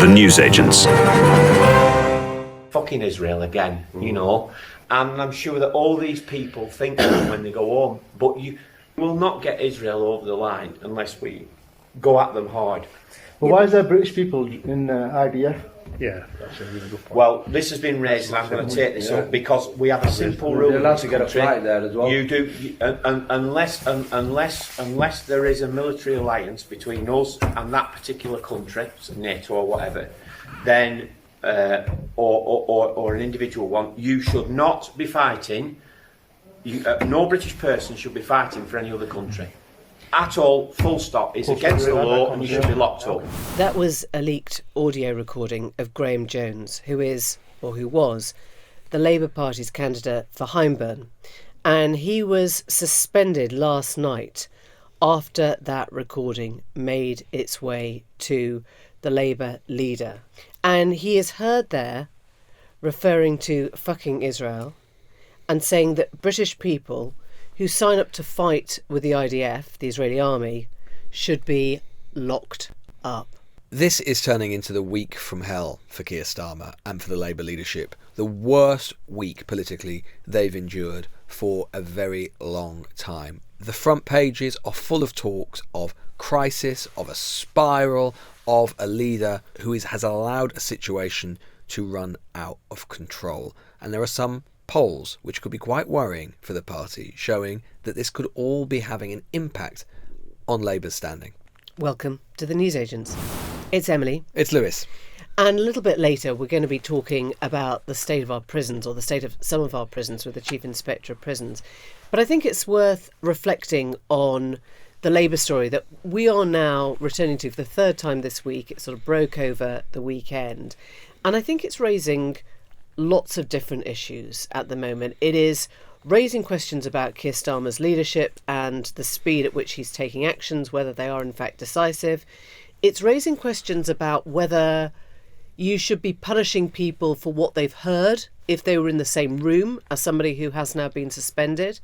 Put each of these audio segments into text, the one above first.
The newsagents. Fucking Israel again, you know. And I'm sure that all these people think that when they go home, but you will not get Israel over the line unless we go at them hard. Well, why is there British people in IDF? Yeah, that's a really good point. Well, this has been raised, and I'm going to take this up because we have a simple rule. You're allowed to get a flight there as well. You do, unless there is a military alliance between us and that particular country, so NATO or whatever, then or an individual one, you should not be fighting. No British person should be fighting for any other country. At all, full stop. It's against the law and you should be locked up. That was a leaked audio recording of Graham Jones, who was, the Labour Party's candidate for Hyndburn. And he was suspended last night after that recording made its way to the Labour leader. And he is heard there referring to fucking Israel and saying that British people who sign up to fight with the IDF, the Israeli army, should be locked up. This is turning into the week from hell for Keir Starmer and for the Labour leadership. The worst week politically they've endured for a very long time. The front pages are full of talks of crisis, of a spiral, of a leader who has allowed a situation to run out of control. And there are some polls, which could be quite worrying for the party, showing that this could all be having an impact on Labour's standing. Welcome to the newsagents. It's Emily. It's Lewis. And a little bit later, we're going to be talking about the state of our prisons, or the state of some of our prisons, with the Chief Inspector of Prisons. But I think it's worth reflecting on the Labour story that we are now returning to for the third time this week. It sort of broke over the weekend. And I think it's raising lots of different issues at the moment. It is raising questions about Keir Starmer's leadership and the speed at which he's taking actions, whether they are in fact decisive. It's raising questions about whether you should be punishing people for what they've heard if they were in the same room as somebody who has now been suspended.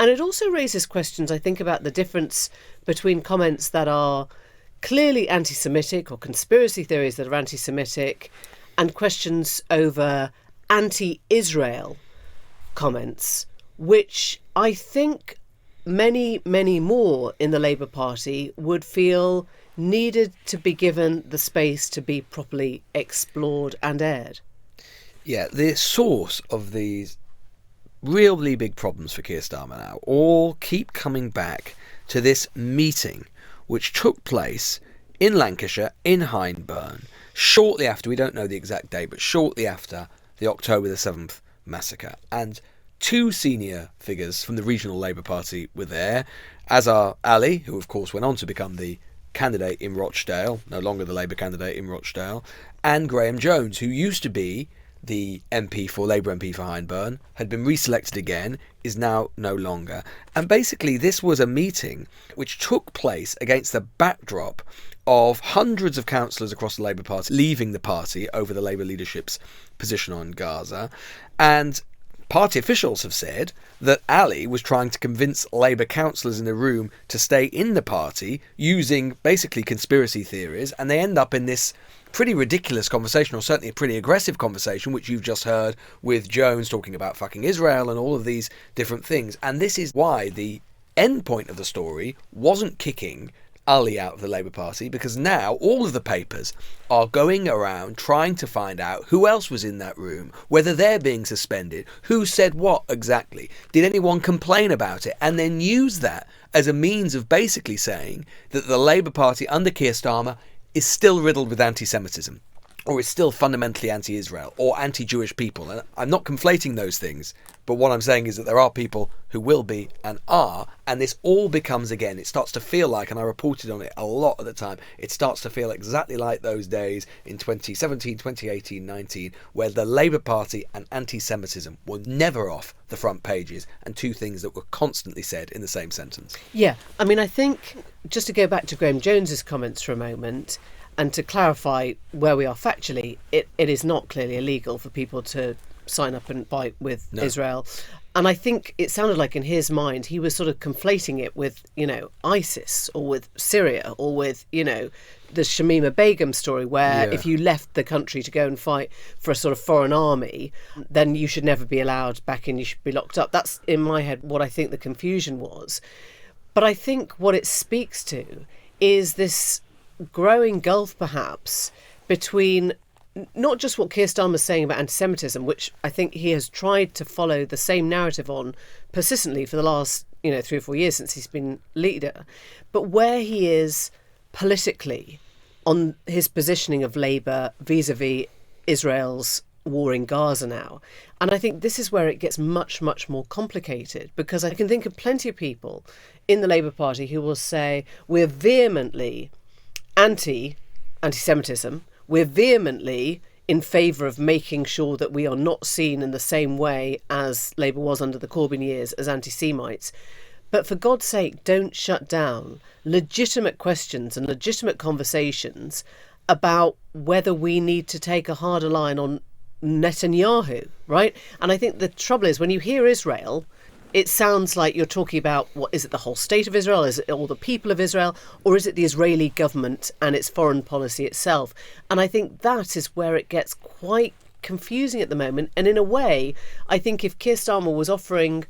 And it also raises questions, I think, about the difference between comments that are clearly anti-Semitic or conspiracy theories that are anti-Semitic and questions over anti-Israel comments, which I think many, many more in the Labour Party would feel needed to be given the space to be properly explored and aired. Yeah, the source of these really big problems for Keir Starmer now all keep coming back to this meeting which took place in Lancashire, in Hyndburn, shortly after, we don't know the exact date, but shortly after the October the 7th massacre. And two senior figures from the regional Labour Party were there, as are Ali, who of course went on to become the candidate in Rochdale, no longer the Labour candidate in Rochdale, and Graham Jones, who used to be the Labour MP for Hyndburn, had been reselected again, is now no longer. And basically this was a meeting which took place against the backdrop of hundreds of councillors across the Labour Party leaving the party over the Labour leadership's position on Gaza. And party officials have said that Ali was trying to convince Labour councillors in the room to stay in the party using basically conspiracy theories, and they end up in this pretty ridiculous conversation, or certainly a pretty aggressive conversation, which you've just heard with Jones talking about fucking Israel and all of these different things. And this is why the end point of the story wasn't kicking Ali out of the Labour Party, because now all of the papers are going around trying to find out who else was in that room, whether they're being suspended, who said what exactly, did anyone complain about it, and then use that as a means of basically saying that the Labour Party under Keir Starmer is still riddled with anti-Semitism, or is still fundamentally anti-Israel, or anti-Jewish people. And I'm not conflating those things, but what I'm saying is that there are people who will be and are, and this all becomes, again, it starts to feel like, and I reported on it a lot at the time, it starts to feel exactly like those days in 2017, 2018, 19, where the Labour Party and anti-Semitism were never off the front pages, and two things that were constantly said in the same sentence. Yeah, I mean, I think, just to go back to Graham Jones's comments for a moment, and to clarify where we are factually, it is not clearly illegal for people to sign up and fight with Israel. And I think it sounded like in his mind he was sort of conflating it with, ISIS or with Syria or with, the Shamima Begum story, where if you left the country to go and fight for a sort of foreign army, then you should never be allowed back in, you should be locked up. That's, in my head, what I think the confusion was. But I think what it speaks to is this growing gulf, perhaps, between not just what Keir Starmer's saying about anti-Semitism, which I think he has tried to follow the same narrative on persistently for the last, 3 or 4 years since he's been leader, but where he is politically on his positioning of Labour vis-a-vis Israel's war in Gaza now. And I think this is where it gets much, much more complicated, because I can think of plenty of people in the Labour Party who will say, we're vehemently anti-Semitism, we're vehemently in favour of making sure that we are not seen in the same way as Labour was under the Corbyn years as anti-Semites. But for God's sake, don't shut down legitimate questions and legitimate conversations about whether we need to take a harder line on Netanyahu, right? And I think the trouble is, when you hear Israel, it sounds like you're talking about, what is it, the whole state of Israel? Is it all the people of Israel? Or is it the Israeli government and its foreign policy itself? And I think that is where it gets quite confusing at the moment. And in a way, I think if Keir Starmer was offering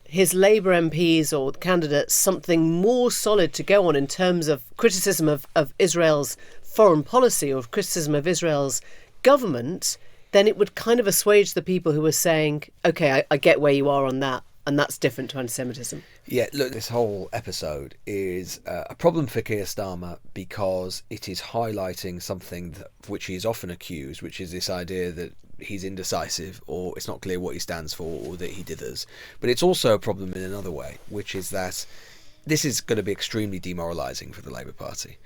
his Labour MPs or candidates something more solid to go on in terms of criticism of Israel's foreign policy or criticism of Israel's government, then it would kind of assuage the people who were saying, OK, I get where you are on that, and that's different to anti-Semitism. Yeah, look, this whole episode is a problem for Keir Starmer because it is highlighting something for which he is often accused, which is this idea that he's indecisive, or it's not clear what he stands for, or that he dithers. But it's also a problem in another way, which is that this is going to be extremely demoralising for the Labour Party,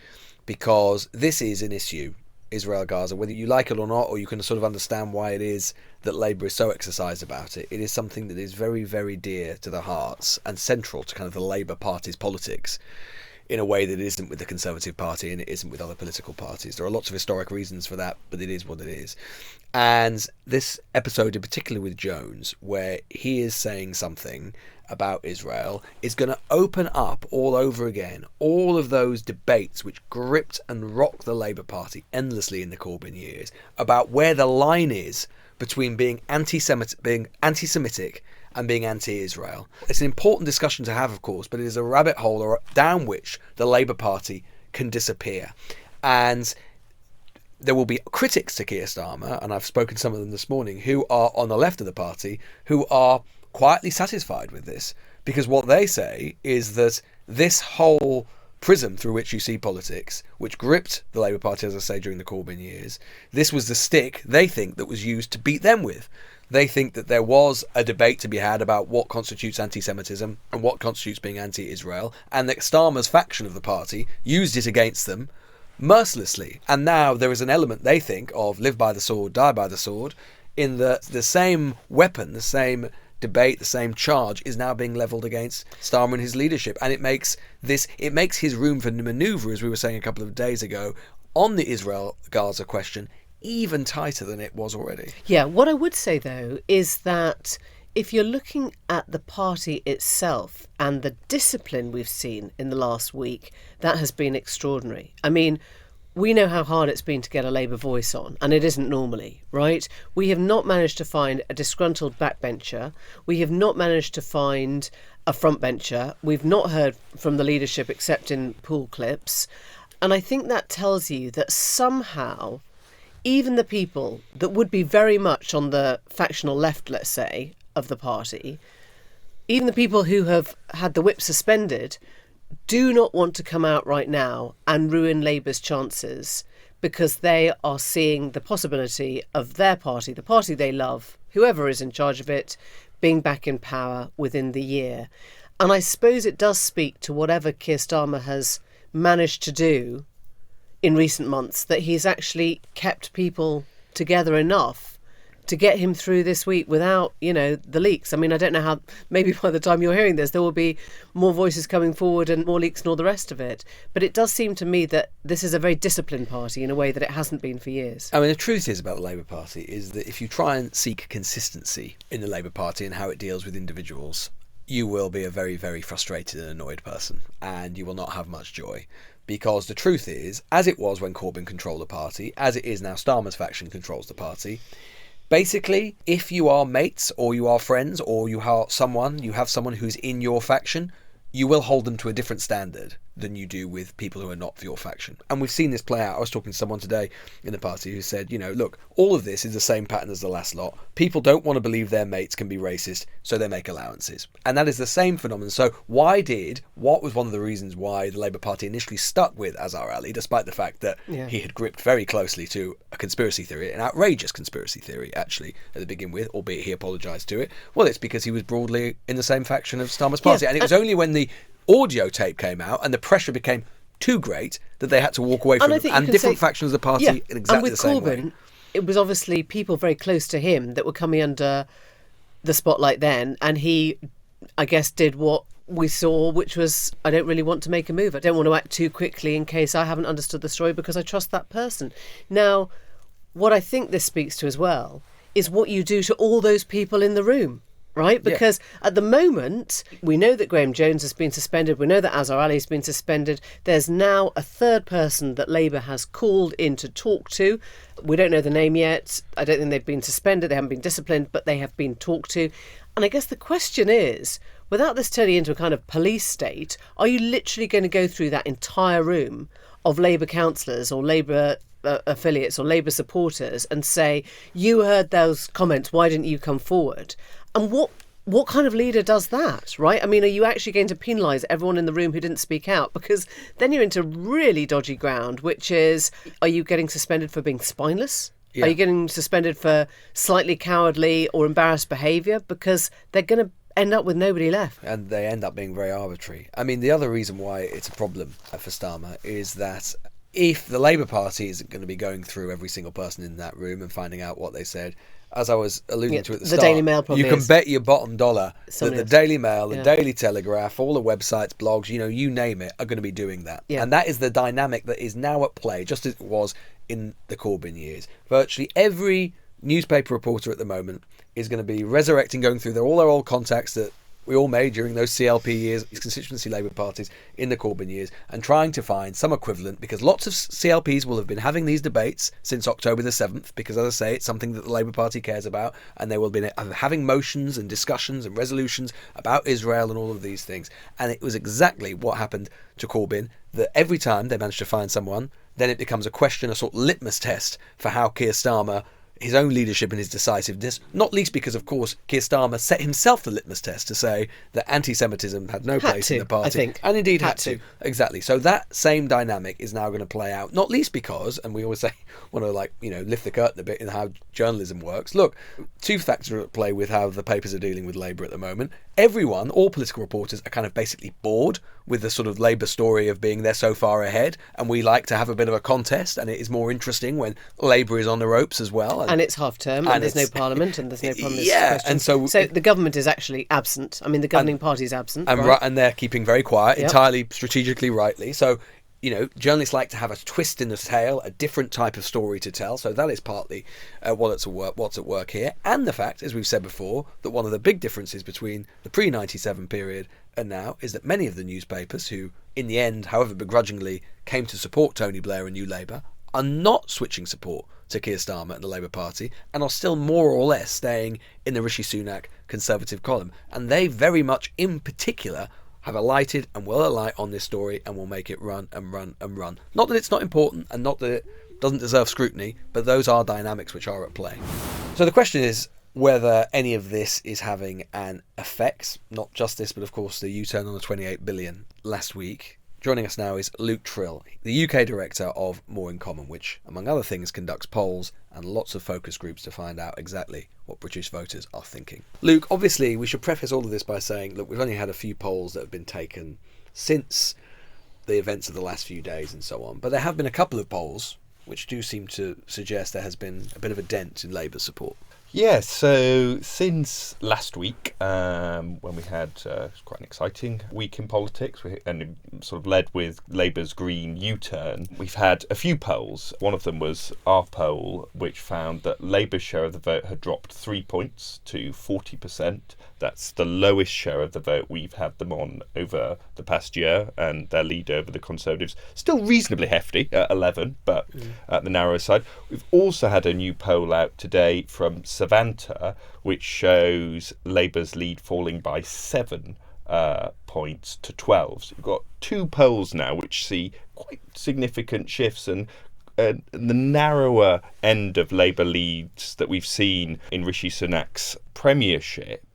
because this is an issue, Israel-Gaza, whether you like it or not, or you can sort of understand why it is that Labour is so exercised about it. It is something that is very, very dear to their hearts and central to kind of the Labour Party's politics in a way that it isn't with the Conservative Party and it isn't with other political parties. There are lots of historic reasons for that, but it is what it is. And this episode in particular with Jones, where he is saying something about Israel, is going to open up all over again all of those debates which gripped and rocked the Labour Party endlessly in the Corbyn years about where the line is between being anti-Semitic and being anti-Israel. It's an important discussion to have, of course, but it is a rabbit hole down which the Labour Party can disappear. And there will be critics to Keir Starmer, and I've spoken to some of them this morning, who are on the left of the party, who are quietly satisfied with this, because what they say is that this whole prism through which you see politics, which gripped the Labour Party, as I say, during the Corbyn years, this was the stick they think that was used to beat them with. They think that there was a debate to be had about what constitutes anti-Semitism and what constitutes being anti-Israel, and that Starmer's faction of the party used it against them mercilessly. And now there is an element, they think, of live by the sword, die by the sword, in the same weapon, the same debate, the same charge is now being levelled against Starmer and his leadership. And it makes his room for manoeuvre, as we were saying a couple of days ago, on the Israel-Gaza question, even tighter than it was already. Yeah, what I would say, though, is that if you're looking at the party itself and the discipline we've seen in the last week, that has been extraordinary. I mean, we know how hard it's been to get a Labour voice on, and it isn't normally, right? We have not managed to find a disgruntled backbencher. We have not managed to find a frontbencher. We've not heard from the leadership except in pool clips. And I think that tells you that somehow even the people that would be very much on the factional left, let's say, of the party, even the people who have had the whip suspended, do not want to come out right now and ruin Labour's chances, because they are seeing the possibility of their party, the party they love, whoever is in charge of it, being back in power within the year. And I suppose it does speak to whatever Keir Starmer has managed to do in recent months, that he's actually kept people together enough to get him through this week without, the leaks. I mean, I don't know how, maybe by the time you're hearing this, there will be more voices coming forward and more leaks and all the rest of it. But it does seem to me that this is a very disciplined party in a way that it hasn't been for years. I mean, the truth is about the Labour Party is that if you try and seek consistency in the Labour Party and how it deals with individuals, you will be a very, very frustrated and annoyed person, and you will not have much joy. Because the truth is, as it was when Corbyn controlled the party, as it is now Starmer's faction controls the party, basically, if you are mates or you are friends or you have someone who's in your faction, you will hold them to a different standard than you do with people who are not for your faction. And we've seen this play out. I was talking to someone today in the party who said, look, all of this is the same pattern as the last lot. People don't want to believe their mates can be racist, so they make allowances. And that is the same phenomenon. So what was one of the reasons why the Labour Party initially stuck with Azhar Ali, despite the fact that he had gripped very closely to a conspiracy theory, an outrageous conspiracy theory, actually, at the begin with, albeit he apologised to it? Well, it's because he was broadly in the same faction of Starmer's party. And it was only when the audio tape came out and the pressure became too great that they had to walk away from it. And different factions of the party in exactly the same way. And with Corbyn, it was obviously people very close to him that were coming under the spotlight then, and he, I guess, did what we saw, which was, I don't really want to make a move. I don't want to act too quickly in case I haven't understood the story because I trust that person. Now, what I think this speaks to as well is what you do to all those people in the room. Right? Because at the moment, we know that Graham Jones has been suspended. We know that Azhar Ali has been suspended. There's now a third person that Labour has called in to talk to. We don't know the name yet. I don't think they've been suspended. They haven't been disciplined, but they have been talked to. And I guess the question is, without this turning into a kind of police state, are you literally going to go through that entire room of Labour councillors or Labour affiliates or Labour supporters and say, you heard those comments, why didn't you come forward? And what kind of leader does that, right? I mean, are you actually going to penalise everyone in the room who didn't speak out? Because then you're into really dodgy ground, which is, are you getting suspended for being spineless? Yeah. Are you getting suspended for slightly cowardly or embarrassed behaviour? Because they're going to end up with nobody left. And they end up being very arbitrary. I mean, the other reason why it's a problem for Starmer is that if the Labour Party isn't going to be going through every single person in that room and finding out what they said, as I was alluding to at the start, Daily Mail probably you can bet your bottom dollar that the Daily Mail, the Daily Telegraph, all the websites, blogs, you name it, are going to be doing that. Yeah. And that is the dynamic that is now at play, just as it was in the Corbyn years. Virtually every newspaper reporter at the moment is going to be resurrecting, going through all their old contacts that we all made during those CLP years, these constituency Labour parties in the Corbyn years, and trying to find some equivalent, because lots of CLPs will have been having these debates since October the 7th, because, as I say, it's something that the Labour Party cares about, and they will be having motions and discussions and resolutions about Israel and all of these things. And it was exactly what happened to Corbyn, that every time they managed to find someone, then it becomes a question, a sort of litmus test for how Keir Starmer, his own leadership and his decisiveness, not least because, of course, Keir Starmer set himself the litmus test to say that anti-Semitism had no place in the party. I think. And indeed had to. Exactly. So that same dynamic is now going to play out, not least because, and we always say, want to lift the curtain a bit in how journalism works. Look, two factors are at play with how the papers are dealing with Labour at the moment. Everyone, all political reporters, are kind of basically bored with the sort of Labour story of being there so far ahead, and we like to have a bit of a contest, and it is more interesting when Labour is on the ropes as well. And it's half term, and there's no parliament, and there's no parliament. Yeah, and so the government is actually absent. I mean, the governing party is absent, and they're keeping very quiet, entirely strategically rightly. So, journalists like to have a twist in the tale, a different type of story to tell. So that is partly what's at work here. And the fact, as we've said before, that one of the big differences between the pre-97 period and now is that many of the newspapers who, in the end, however begrudgingly, came to support Tony Blair and New Labour, are not switching support to Keir Starmer and the Labour Party, and are still more or less staying in the Rishi Sunak Conservative column. And they very much, in particular, have alighted and will alight on this story and will make it run and run and run. Not that it's not important and not that it doesn't deserve scrutiny, but those are dynamics which are at play. So the question is whether any of this is having an effect, not just this, but of course the U-turn on the 28 billion last week. Joining us now is Luke Tryl, the UK director of More in Common, which, among other things, conducts polls and lots of focus groups to find out exactly what British voters are thinking. Luke, obviously, we should preface all of this by saying, look, we've only had a few polls that have been taken since the events of the last few days and so on, but there have been a couple of polls which do seem to suggest there has been a bit of a dent in Labour's support. Yeah, so since last week, when we had quite an exciting week in politics, and sort of led with Labour's Green U-turn, we've had a few polls. One of them was our poll, which found that Labour's share of the vote had dropped 3 points to 40%. That's the lowest share of the vote we've had them on over the past year, and their lead over the Conservatives still reasonably hefty at 11, but at the narrower side. We've also had a new poll out today from Savanta, which shows Labour's lead falling by 7 points to 12. So you've got two polls now which see quite significant shifts, and the narrower end of Labour leads that we've seen in Rishi Sunak's premiership.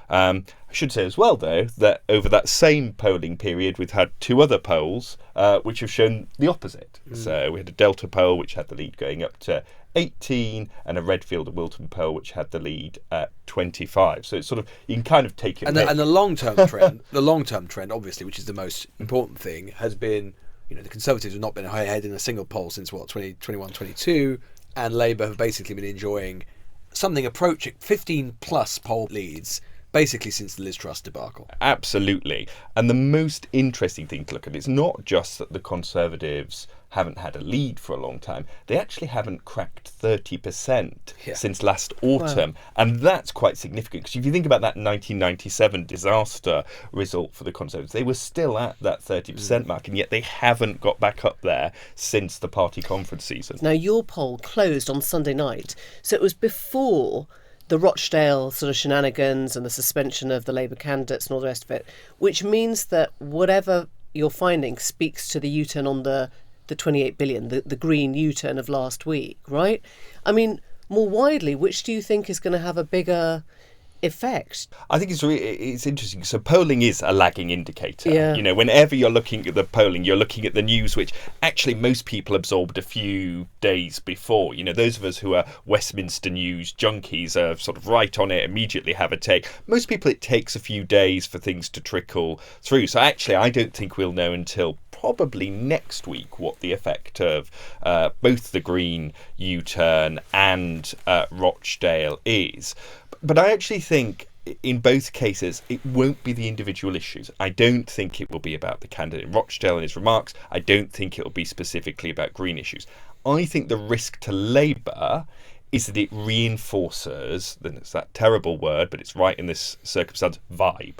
I should say as well, though, that over that same polling period, we've had two other polls which have shown the opposite. So we had a Delta poll which had the lead going up to 18, and a Redfield and Wilton poll which had the lead at 25. So it's sort of, you can kind of take it. And the long-term trend, obviously, which is the most important thing, has been, the Conservatives have not been ahead in a single poll since 2021, 22, and Labour have basically been enjoying something approaching 15 plus poll leads basically since the Liz Truss debacle. Absolutely. And the most interesting thing to look at is not just that the Conservatives haven't had a lead for a long time, they actually haven't cracked 30% since last autumn. Wow. And that's quite significant, because if you think about that 1997 disaster result for the Conservatives, they were still at that 30% mark, and yet they haven't got back up there since the party conference season. Now, your poll closed on Sunday night, so it was before the Rochdale sort of shenanigans and the suspension of the Labour candidates and all the rest of it, which means that whatever you're finding speaks to the U-turn on the 28 billion, the green U-turn of last week, right? I mean, more widely, which do you think is going to have a bigger effect? I think it's interesting. So polling is a lagging indicator. Yeah. Whenever you're looking at the polling, you're looking at the news, which actually most people absorbed a few days before. Those of us who are Westminster News junkies are sort of right on it, immediately have a take. Most people, it takes a few days for things to trickle through. So actually, I don't think we'll know until probably next week what the effect of both the Green U-turn and Rochdale is. But I actually think in both cases, it won't be the individual issues. I don't think it will be about the candidate Rochdale and his remarks. I don't think it will be specifically about green issues. I think the risk to Labour is that it reinforces, then it's that terrible word, but it's right in this circumstance, vibe.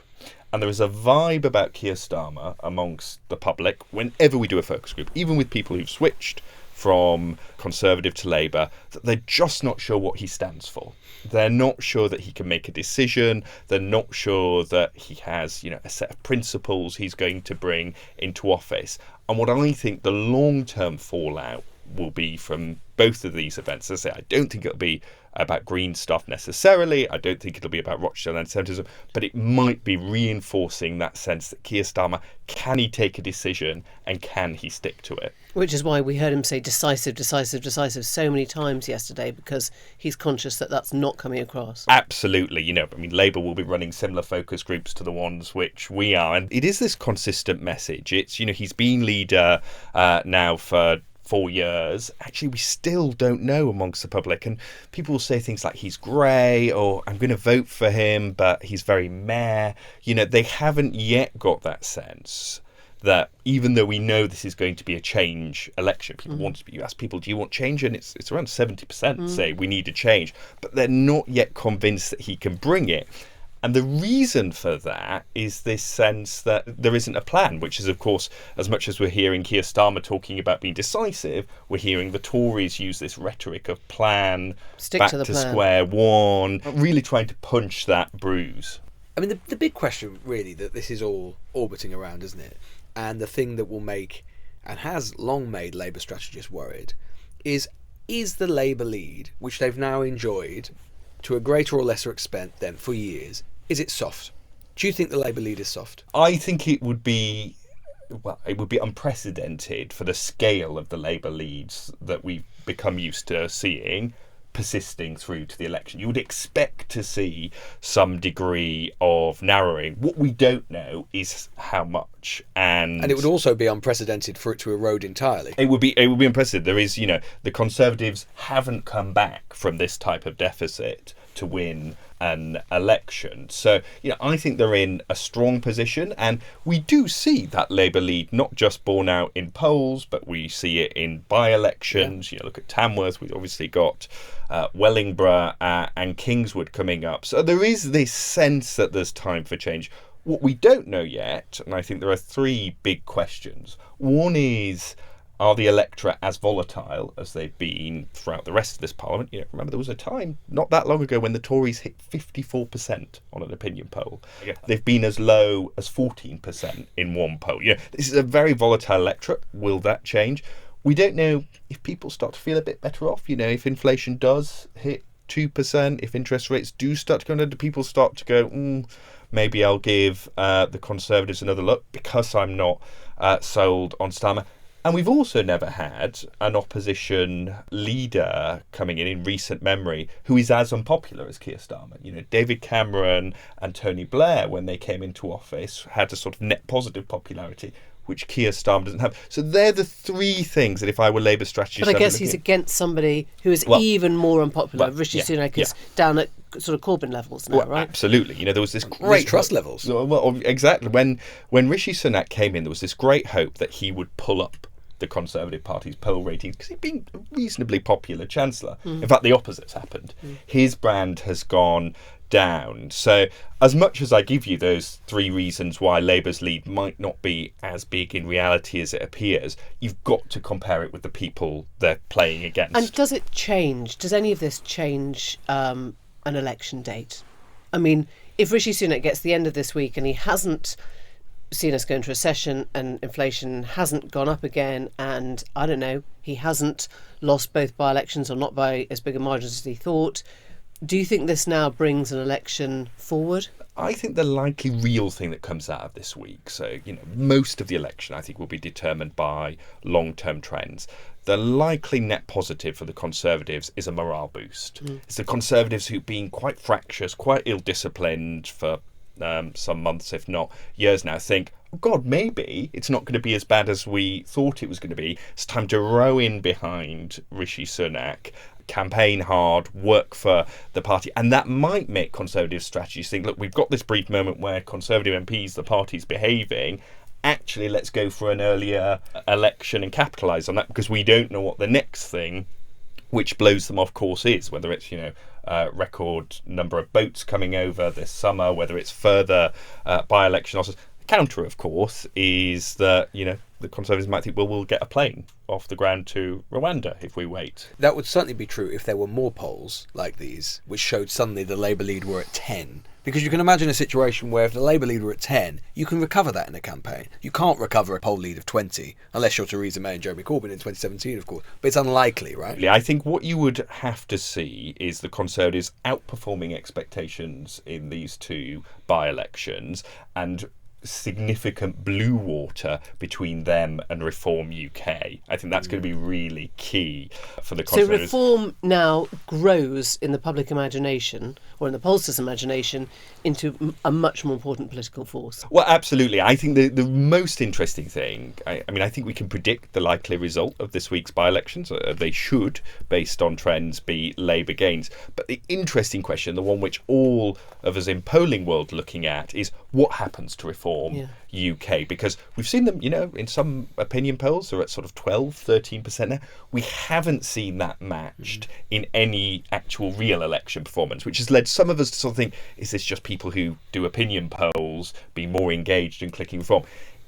And there is a vibe about Keir Starmer amongst the public whenever we do a focus group, even with people who've switched from Conservative to Labour, that they're just not sure what he stands for. They're not sure that he can make a decision. They're not sure that he has, a set of principles he's going to bring into office. And what I think the long-term fallout will be from both of these events, as I say, I don't think it'll be about green stuff necessarily. I don't think it'll be about Rochdale anti-Semitism, but it might be reinforcing that sense that Keir Starmer, can he take a decision and can he stick to it? Which is why we heard him say decisive, decisive, decisive so many times yesterday, because he's conscious that that's not coming across. Absolutely. Labour will be running similar focus groups to the ones which we are. And it is this consistent message. It's, he's been leader now for 4 years. Actually, we still don't know amongst the public, and people will say things like he's grey, or I'm going to vote for him but he's very meh. They haven't yet got that sense that even though we know this is going to be a change election, people want to be, you ask people, do you want change? And it's around 70% say we need a change, but they're not yet convinced that he can bring it. And the reason for that is this sense that there isn't a plan, which is, of course, as much as we're hearing Keir Starmer talking about being decisive, we're hearing the Tories use this rhetoric of plan, stick back to the to plan. square one, really trying to punch that bruise. I mean, the big question, really, that this is all orbiting around, isn't it? And the thing that will make, and has long made, Labour strategists worried, is the Labour lead, which they've now enjoyed to a greater or lesser extent than for years, is it soft? Do you think the Labour lead is soft? I think it would be unprecedented for the scale of the Labour leads that we've become used to seeing persisting through to the election. You would expect to see some degree of narrowing. What we don't know is how much, and it would also be unprecedented for it to erode entirely. It would be unprecedented. There is, the Conservatives haven't come back from this type of deficit to win an election. So, I think they're in a strong position, and we do see that Labour lead not just borne out in polls, but we see it in by-elections. Look at Tamworth. We've obviously got Wellingborough and Kingswood coming up. So there is this sense that there's time for change. What we don't know yet, and I think there are three big questions. One is, are the electorate as volatile as they've been throughout the rest of this parliament? Remember, there was a time not that long ago when the Tories hit 54% on an opinion poll. They've been as low as 14% in one poll. This is a very volatile electorate. Will that change? We don't know if people start to feel a bit better off. If inflation does hit 2%, if interest rates do start to go down, do people start to go, maybe I'll give the Conservatives another look because I'm not sold on Starmer. And we've also never had an opposition leader coming in recent memory who is as unpopular as Keir Starmer. David Cameron and Tony Blair, when they came into office, had a sort of net positive popularity, which Keir Starmer doesn't have. So they're the three things that if I were Labour strategists... But I guess he's against somebody who is even more unpopular. Rishi Sunak is down at sort of Corbyn levels now, right? Absolutely. There was this great... trust levels. Well, exactly. When Rishi Sunak came in, there was this great hope that he would pull up the Conservative Party's poll ratings because he'd been a reasonably popular Chancellor. In fact, the opposite's happened. His brand has gone down. So as much as I give you those three reasons why Labour's lead might not be as big in reality as it appears, you've got to compare it with the people they're playing against. And does it change? Does any of this change an election date? I mean, if Rishi Sunak gets the end of this week and he hasn't seen us go into recession and inflation hasn't gone up again, and I don't know, he hasn't lost both by-elections or not by as big a margin as he thought, do you think this now brings an election forward? I think the likely real thing that comes out of this week, so, most of the election I think will be determined by long-term trends. The likely net positive for the Conservatives is a morale boost. It's the Conservatives who've been quite fractious, quite ill-disciplined for some months, if not years now, think, oh God, maybe it's not going to be as bad as we thought it was going to be. It's time to row in behind Rishi Sunak, campaign hard, work for the party. And that might make Conservative strategists think, look, we've got this brief moment where Conservative MPs, the party's behaving. Actually, let's go for an earlier election and capitalise on that, because we don't know what the next thing which blows them off course is, whether it's, record number of boats coming over this summer, whether it's further by-election losses. The counter, of course, is that, the Conservatives might think, well, we'll get a plane off the ground to Rwanda if we wait. That would certainly be true if there were more polls like these, which showed suddenly the Labour lead were at 10. Because you can imagine a situation where if the Labour lead were at 10, you can recover that in a campaign. You can't recover a poll lead of 20, unless you're Theresa May and Jeremy Corbyn in 2017, of course. But it's unlikely, right? I think what you would have to see is the Conservatives outperforming expectations in these two by-elections and significant blue water between them and Reform UK. I think that's going to be really key for the Conservatives. So Reform now grows in the public imagination, or in the pollsters' imagination, into a much more important political force. Well, absolutely. I think the most interesting thing, I think we can predict the likely result of this week's by-elections. They should, based on trends, be Labour gains. But the interesting question, the one which all of us in polling world looking at, is what happens to Reform UK? Because we've seen them, in some opinion polls, they're at sort of 12, 13% now. We haven't seen that matched in any actual real election performance, which has led some of us to sort of think, is this just people who do opinion polls be more engaged in clicking Reform?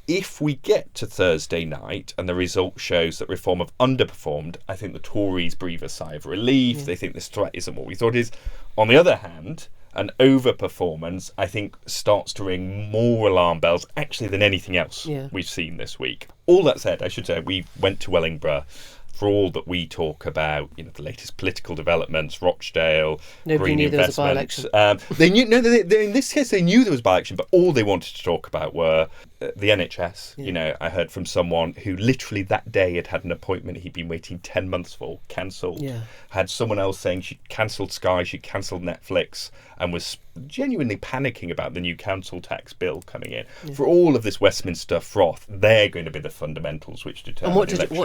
If we get to Thursday night and the result shows that Reform have underperformed, I think the Tories breathe a sigh of relief. They think this threat isn't what we thought it is. On the other hand, an overperformance, I think, starts to ring more alarm bells, actually, than anything else we've seen this week. All that said, I should say, we went to Wellingborough for all that we talk about, the latest political developments, Rochdale, Nobody green knew investments. There was a by-election. They knew, in this case, they knew there was by-election, but all they wanted to talk about were the NHS. I heard from someone who literally that day had an appointment he'd been waiting 10 months for, cancelled. Had someone else saying she'd cancelled Sky, she'd cancelled Netflix, and was genuinely panicking about the new council tax bill coming in. For all of this Westminster froth, they're going to be the fundamentals which determine and the election.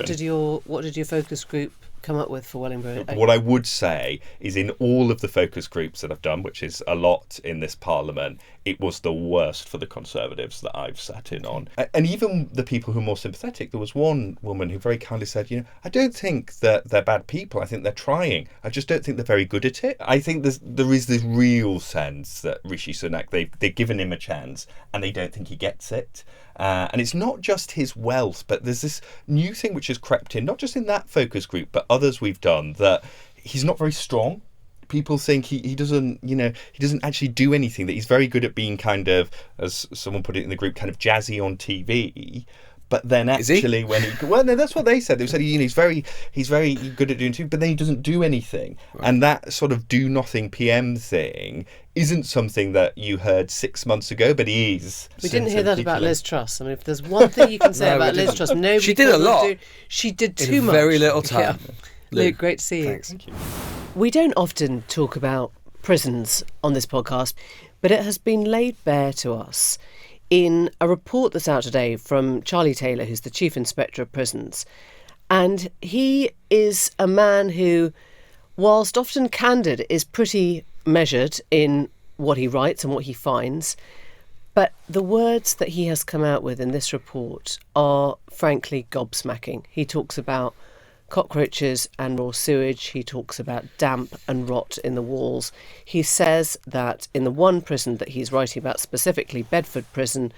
what did your focus group come up with for Wellingborough? What I would say is in all of the focus groups that I've done, which is a lot in this Parliament, it was the worst for the Conservatives that I've sat in on. And even the people who are more sympathetic, there was one woman who very kindly said, I don't think that they're bad people. I think they're trying. I just don't think they're very good at it. I think there is this real sense that Rishi Sunak, they've given him a chance and they don't think he gets it. And it's not just his wealth, but there's this new thing which has crept in, not just in that focus group, but others we've done, that he's not very strong. People think he doesn't, he doesn't actually do anything, that he's very good at being kind of, as someone put it in the group, kind of jazzy on TV. But then actually when well, no, that's what they said. They said, he's very good at doing TV, but then he doesn't do anything. Right. And that sort of do nothing PM thing isn't something that you heard 6 months ago, but he is. We didn't hear that about Liz Truss. I mean, if there's one thing you can say about Liz Truss, nobody. She did a lot. She did too in much. Very little time. Yeah. Luke, great to see you. Thanks. Thank you. We don't often talk about prisons on this podcast, but it has been laid bare to us in a report that's out today from Charlie Taylor, who's the Chief Inspector of Prisons. And he is a man who, whilst often candid, is pretty measured in what he writes and what he finds. But the words that he has come out with in this report are frankly gobsmacking. He talks about cockroaches and raw sewage. He talks about damp and rot in the walls. He says that in the one prison that he's writing about, specifically Bedford Prison,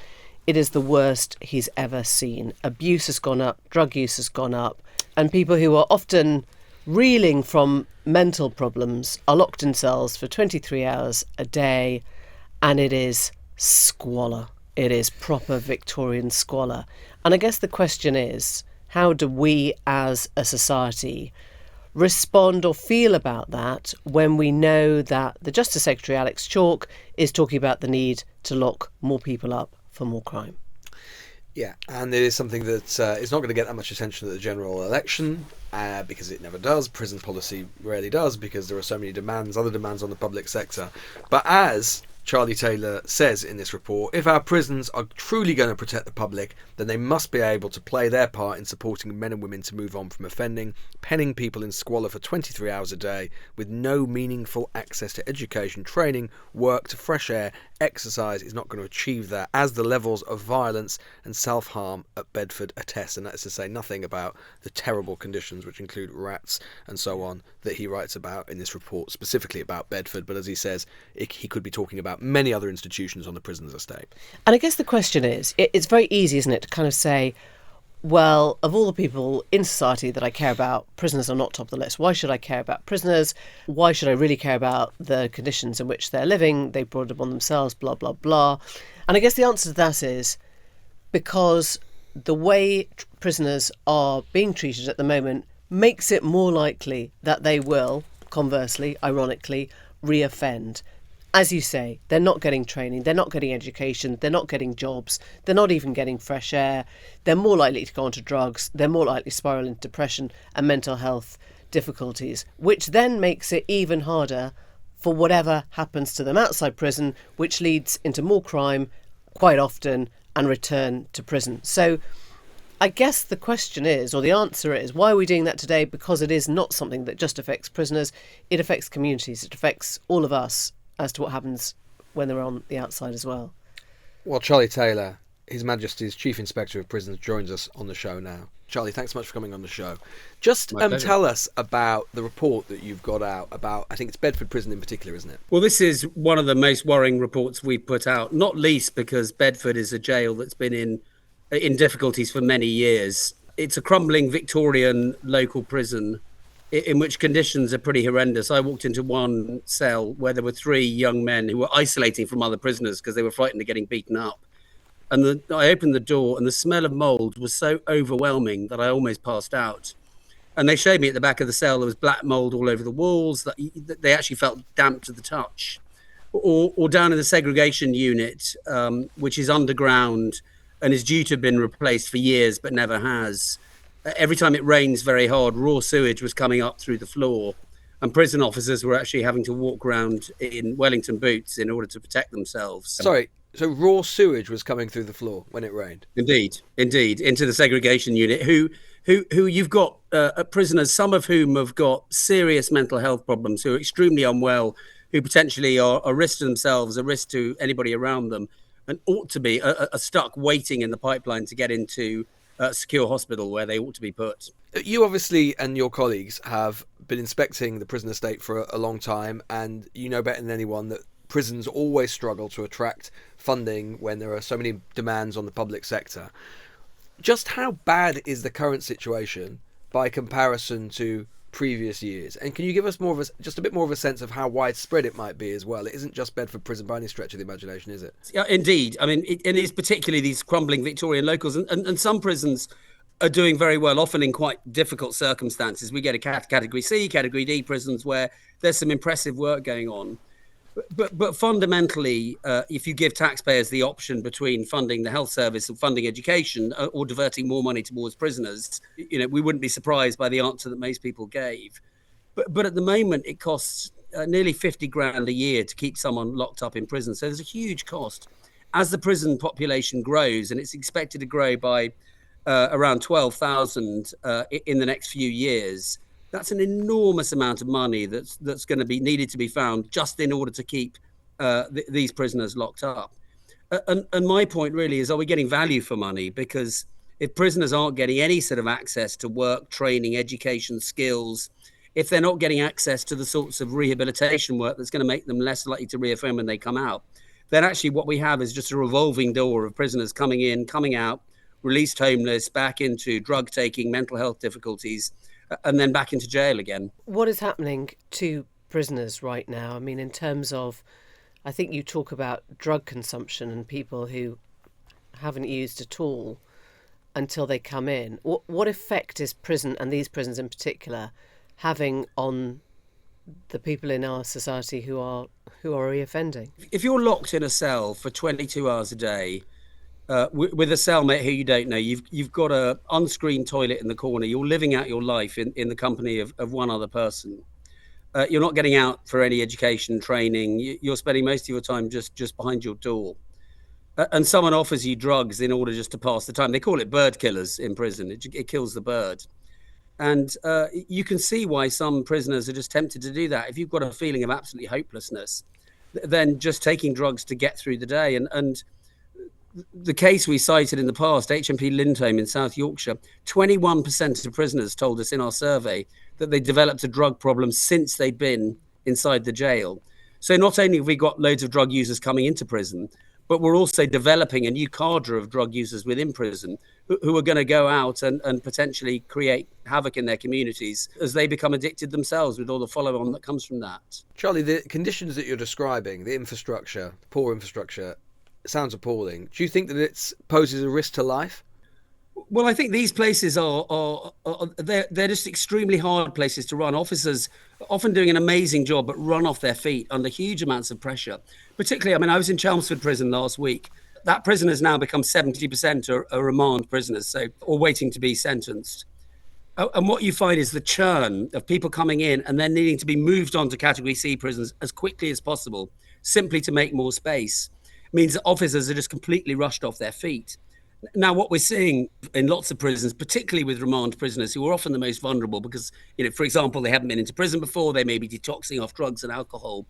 it is the worst he's ever seen. Abuse has gone up, drug use has gone up, and people who are often reeling from mental problems are locked in cells for 23 hours a day, and it is squalor. It is proper Victorian squalor. And I guess the question is, how do we as a society respond or feel about that when we know that the Justice Secretary, Alex Chalk, is talking about the need to lock more people up for more crime? Yeah, and it is something that is not going to get that much attention at the general election because it never does. Prison policy rarely does because there are so many other demands on the public sector. But as Charlie Taylor says in this report, if our prisons are truly going to protect the public, then they must be able to play their part in supporting men and women to move on from offending. Penning people in squalor for 23 hours a day with no meaningful access to education, training, work, to fresh air, exercise is not going to achieve that, as the levels of violence and self-harm at Bedford attest. And that is to say nothing about the terrible conditions, which include rats and so on, that he writes about in this report, specifically about Bedford. But as he says, he could be talking about many other institutions on the prisoners' estate. And I guess the question is, it's very easy, isn't it, to kind of say, well, of all the people in society that I care about, prisoners are not top of the list. Why should I care about prisoners? Why should I really care about the conditions in which they're living? They brought it upon themselves, blah, blah, blah. And I guess the answer to that is because the way prisoners are being treated at the moment makes it more likely that they will, conversely, ironically, reoffend. As you say, they're not getting training, they're not getting education, they're not getting jobs, they're not even getting fresh air, they're more likely to go onto drugs, they're more likely to spiral into depression and mental health difficulties, which then makes it even harder for whatever happens to them outside prison, which leads into more crime quite often and return to prison. So I guess the question is, or the answer is, why are we doing that today? Because it is not something that just affects prisoners, it affects communities, it affects all of us as to what happens when they're on the outside as well. Well, Charlie Taylor, His Majesty's Chief Inspector of Prisons, joins us on the show now. Charlie, thanks so much for coming on the show. Just tell us about the report that you've got out about, I think it's Bedford Prison in particular, isn't it? Well, this is one of the most worrying reports we've put out, not least because Bedford is a jail that's been in difficulties for many years. It's a crumbling Victorian local prison in which conditions are pretty horrendous. I walked into one cell where there were 3 young men who were isolating from other prisoners because they were frightened of getting beaten up. And I opened the door and the smell of mould was so overwhelming that I almost passed out. And they showed me at the back of the cell there was black mould all over the walls, that they actually felt damp to the touch. Or down in the segregation unit, which is underground and is due to have been replaced for years but never has. Every time it rains very hard, raw sewage was coming up through the floor, and prison officers were actually having to walk around in Wellington boots in order to protect themselves. Sorry, so raw sewage was coming through the floor when it rained? Indeed, into the segregation unit, who you've got prisoners, some of whom have got serious mental health problems, who are extremely unwell, who potentially are a risk to themselves, a risk to anybody around them, and ought to be stuck waiting in the pipeline to get into a secure hospital where they ought to be put. You obviously and your colleagues have been inspecting the prison estate for a long time, and you know better than anyone that prisons always struggle to attract funding when there are so many demands on the public sector. Just how bad is the current situation by comparison to previous years? And can you give us just a bit more of a sense of how widespread it might be as well? It isn't just Bedford Prison by any stretch of the imagination, is it? Yeah, indeed. I mean, it is particularly these crumbling Victorian locals, and some prisons are doing very well, often in quite difficult circumstances. We get a category C, category D prisons where there's some impressive work going on. But fundamentally, if you give taxpayers the option between funding the health service and funding education, or diverting more money towards prisoners, we wouldn't be surprised by the answer that most people gave. But at the moment, it costs nearly 50 grand a year to keep someone locked up in prison. So there's a huge cost. As the prison population grows, and it's expected to grow by around 12,000 in the next few years, that's an enormous amount of money that's going to be needed to be found just in order to keep these prisoners locked up. And my point really is, are we getting value for money? Because if prisoners aren't getting any sort of access to work, training, education, skills, if they're not getting access to the sorts of rehabilitation work that's going to make them less likely to reoffend when they come out, then actually what we have is just a revolving door of prisoners coming in, coming out, released homeless, back into drug taking, mental health difficulties, and then back into jail again. What is happening to prisoners right now? I mean, in terms of, I think you talk about drug consumption and people who haven't used at all until they come in. What effect is prison, and these prisons in particular, having on the people in our society who are reoffending? If you're locked in a cell for 22 hours a day, with a cellmate who you don't know, you've got a unscreened toilet in the corner. You're living out your life in the company of one other person. You're not getting out for any education training. You're spending most of your time just behind your door. And someone offers you drugs in order just to pass the time. They call it bird killers in prison. It kills the bird. And you can see why some prisoners are just tempted to do that. If you've got a feeling of absolute hopelessness, then just taking drugs to get through the day. And the case we cited in the past, HMP Lindholm in South Yorkshire, 21% of prisoners told us in our survey that they developed a drug problem since they'd been inside the jail. So not only have we got loads of drug users coming into prison, but we're also developing a new cadre of drug users within prison who are going to go out and potentially create havoc in their communities as they become addicted themselves, with all the follow-on that comes from that. Charlie, the conditions that you're describing, the infrastructure, poor infrastructure, sounds appalling. Do you think that it poses a risk to life? Well, I think these places they're just extremely hard places to run. Officers often doing an amazing job, but run off their feet under huge amounts of pressure. Particularly, I mean, I was in Chelmsford Prison last week. That prison has now become 70% are remand prisoners, or waiting to be sentenced. And what you find is the churn of people coming in and then needing to be moved on to Category C prisons as quickly as possible, simply to make more space, means that officers are just completely rushed off their feet. Now, what we're seeing in lots of prisons, particularly with remand prisoners who are often the most vulnerable because, for example, they haven't been into prison before, they may be detoxing off drugs and alcohol.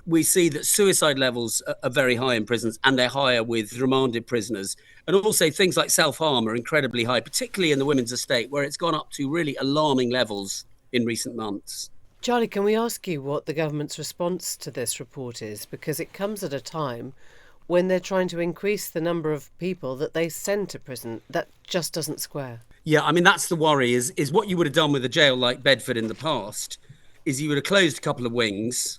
We see that suicide levels are very high in prisons, and they're higher with remanded prisoners. And also things like self-harm are incredibly high, particularly in the women's estate, where it's gone up to really alarming levels in recent months. Charlie, can we ask you what the government's response to this report is? Because it comes at a time when they're trying to increase the number of people that they send to prison. That just doesn't square. Yeah, I mean, that's the worry, is what you would have done with a jail like Bedford in the past, is you would have closed a couple of wings,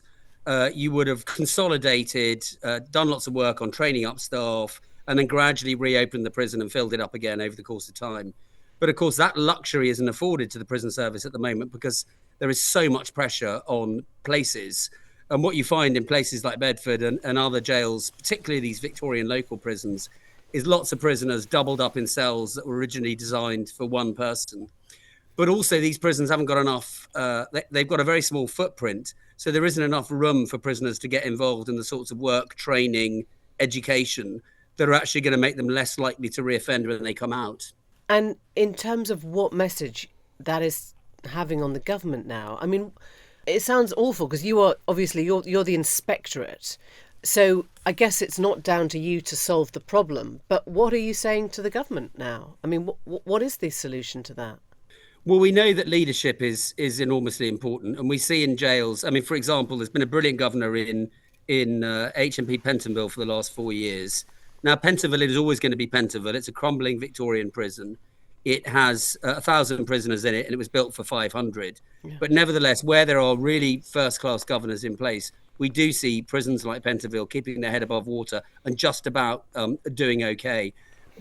you would have consolidated, done lots of work on training up staff, and then gradually reopened the prison and filled it up again over the course of time. But of course, that luxury isn't afforded to the prison service at the moment because there is so much pressure on places. And what you find in places like Bedford and other jails, particularly these Victorian local prisons, is lots of prisoners doubled up in cells that were originally designed for one person. But also these prisons haven't got enough, they've got a very small footprint, so there isn't enough room for prisoners to get involved in the sorts of work, training, education that are actually going to make them less likely to reoffend when they come out. And in terms of what message that is having on the government now, I mean, it sounds awful because you are obviously you're the Inspectorate. So I guess it's not down to you to solve the problem. But what are you saying to the government now? I mean, what is the solution to that? Well, we know that leadership is enormously important, and we see in jails. I mean, for example, there's been a brilliant governor in HMP Pentonville for the last 4 years. Now, Pentonville is always going to be Pentonville. It's a crumbling Victorian prison. It has 1,000 prisoners in it, and it was built for 500. Yeah. But nevertheless, where there are really first-class governors in place, we do see prisons like Pentonville keeping their head above water and just about doing okay.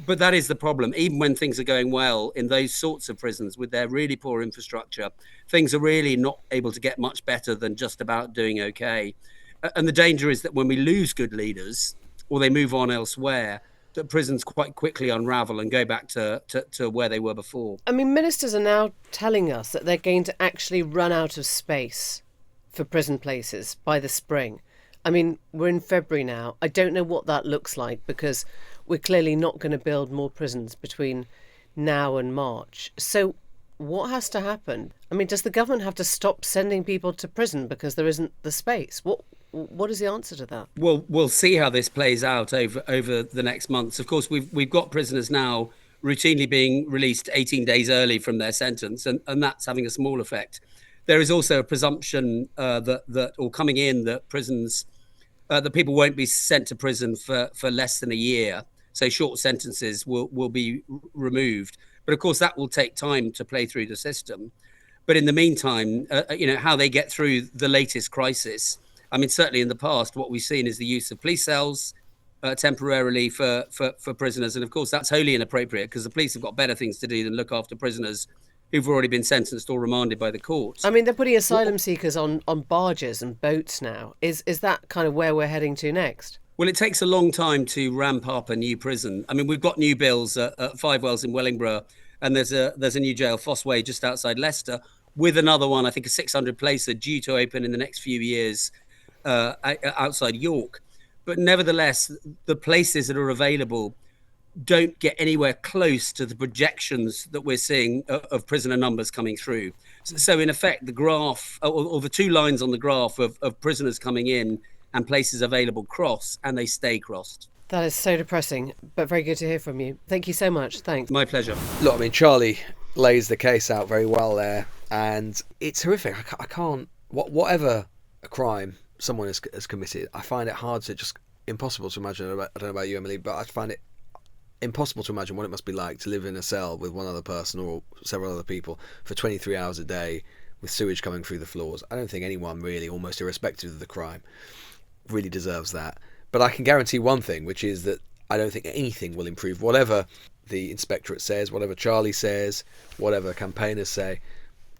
But that is the problem. Even when things are going well in those sorts of prisons with their really poor infrastructure, things are really not able to get much better than just about doing okay. And the danger is that when we lose good leaders or they move on elsewhere, that prisons quite quickly unravel and go back to where they were before. I mean, ministers are now telling us that they're going to actually run out of space for prison places by the spring. I mean, we're in February now. I don't know what that looks like because we're clearly not going to build more prisons between now and March. So what has to happen? I mean, does the government have to stop sending people to prison because there isn't the space? What is the answer to that? Well, we'll see how this plays out over the next months. Of course, we've got prisoners now routinely being released 18 days early from their sentence, and that's having a small effect. There is also a presumption coming in that prisons, that people won't be sent to prison for less than a year. So short sentences will be removed. But of course, that will take time to play through the system. But in the meantime, how they get through the latest crisis. I mean, certainly in the past, what we've seen is the use of police cells temporarily for prisoners. And of course, that's wholly inappropriate because the police have got better things to do than look after prisoners who've already been sentenced or remanded by the courts. I mean, they're putting asylum seekers on barges and boats now. Is that kind of where we're heading to next? Well, it takes a long time to ramp up a new prison. I mean, we've got new builds at Five Wells in Wellingborough, and there's a new jail, Fossway, just outside Leicester, with another one, I think a 600 placer due to open in the next few years outside York. But nevertheless, the places that are available don't get anywhere close to the projections that we're seeing of prisoner numbers coming through. So in effect, the graph or the two lines on the graph of prisoners coming in and places available cross, and they stay crossed. That is so depressing, but very good to hear from you. Thank you so much. Thanks. My pleasure. Look, I mean, Charlie lays the case out very well there, and it's horrific. I can't, whatever a crime someone has committed, I find it hard to just impossible to imagine. I don't know about you, Emily, but I find it impossible to imagine what it must be like to live in a cell with one other person or several other people for 23 hours a day with sewage coming through the floors. I don't think anyone really, almost irrespective of the crime, really deserves that. But I can guarantee one thing, which is that I don't think anything will improve. Whatever the Inspectorate says, whatever Charlie says, whatever campaigners say,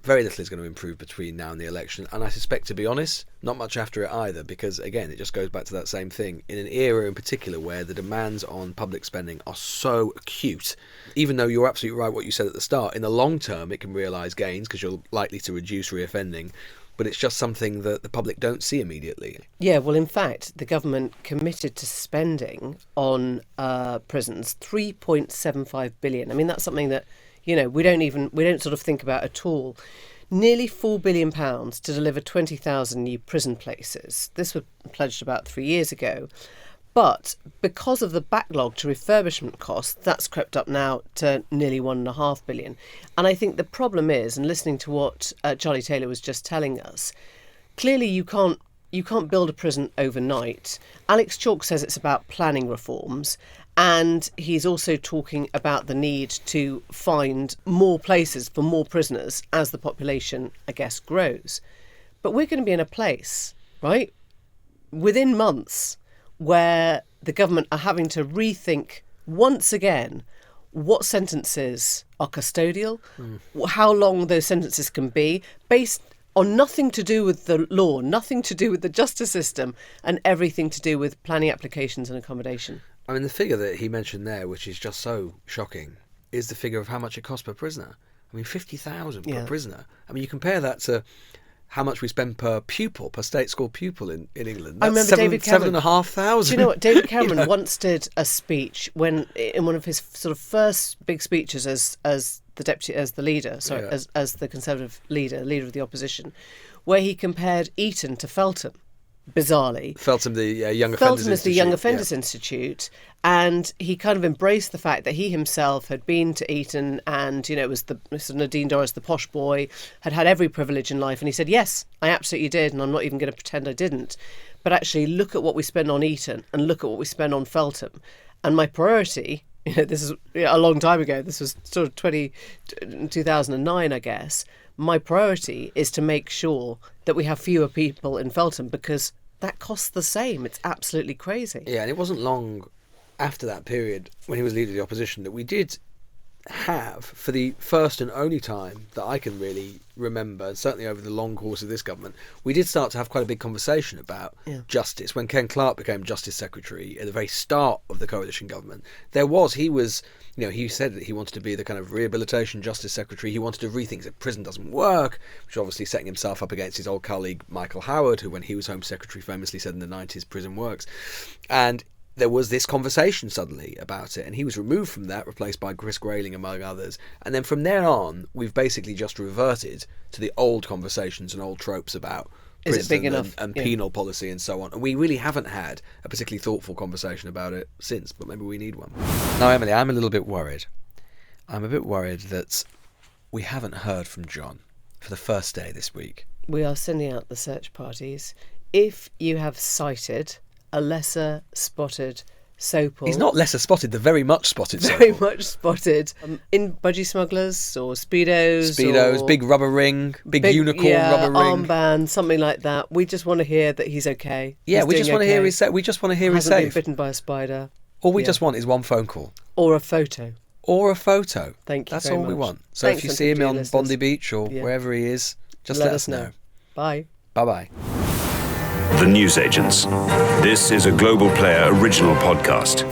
very little is going to improve between now and the election. And I suspect, to be honest, not much after it either, because, again, it just goes back to that same thing. In an era in particular where the demands on public spending are so acute, even though you're absolutely right what you said at the start, in the long term it can realise gains because you're likely to reduce reoffending, but it's just something that the public don't see immediately. Yeah, well, in fact, the government committed to spending on prisons $3.75 billion. I mean, that's something that, we don't sort of think about at all. Nearly £4 billion to deliver 20,000 new prison places. This was pledged about 3 years ago. But because of the backlog to refurbishment costs, that's crept up now to nearly $1.5 billion. And I think the problem is, and listening to what Charlie Taylor was just telling us, clearly you can't build a prison overnight. Alex Chalk says it's about planning reforms. And he's also talking about the need to find more places for more prisoners as the population, I guess, grows. But we're going to be in a place, right, within months where the government are having to rethink once again what sentences are custodial, how long those sentences can be, based on nothing to do with the law, nothing to do with the justice system, and everything to do with planning applications and accommodation. I mean, the figure that he mentioned there, which is just so shocking, is the figure of how much it costs per prisoner. I mean, 50,000 per prisoner. I mean, you compare that to how much we spend per state school pupil in England. I remember David Cameron. 7,500. Do you know what? David Cameron once did a speech in one of his sort of first big speeches as the Conservative leader of the opposition, where he compared Eton to Feltham. Bizarrely, Feltham, the Young Offenders Feltham is the Young Offenders Institute, and he kind of embraced the fact that he himself had been to Eton, and it was the sort of Nadine Dorris, the posh boy, had every privilege in life, and he said, "Yes, I absolutely did, and I'm not even going to pretend I didn't." But actually, look at what we spend on Eton, and look at what we spend on Feltham, and my priority. This is a long time ago. This was sort of 2009, I guess. My priority is to make sure that we have fewer people in Feltham because that costs the same. It's absolutely crazy. Yeah, and it wasn't long after that period when he was leader of the opposition that we did have, for the first and only time that I can really remember, and certainly over the long course of this government, we did start to have quite a big conversation about justice. When Ken Clarke became Justice Secretary at the very start of the coalition government, he said that he wanted to be the kind of rehabilitation Justice Secretary. He wanted to rethink that prison doesn't work, which obviously setting himself up against his old colleague Michael Howard, who when he was Home Secretary famously said in the 90s, prison works. And there was this conversation suddenly about it, and he was removed from that, replaced by Chris Grayling among others. And then from there on, we've basically just reverted to the old conversations and old tropes about prison and penal policy and so on. And we really haven't had a particularly thoughtful conversation about it since, but maybe we need one. Now, Emily, I'm a little bit worried. I'm a bit worried that we haven't heard from John for the first day this week. We are sending out the search parties. If you have cited a lesser spotted soapal. He's not lesser spotted, the very much spotted soapal. Very much spotted. In budgie smugglers or Speedos. Or big rubber ring, big unicorn rubber ring. Armband, something like that. We just want to hear that he's okay. Yeah, we just want to hear he's safe. We just want to hear he's safe. Hasn't been bitten by a spider. All we just want is one phone call. Or a photo. Thank you. That's all we want. So Thanks, if you see him on listeners. Bondi Beach or wherever he is, just let us know. Bye. Bye-bye. The Newsagents. This is a Global Player original podcast.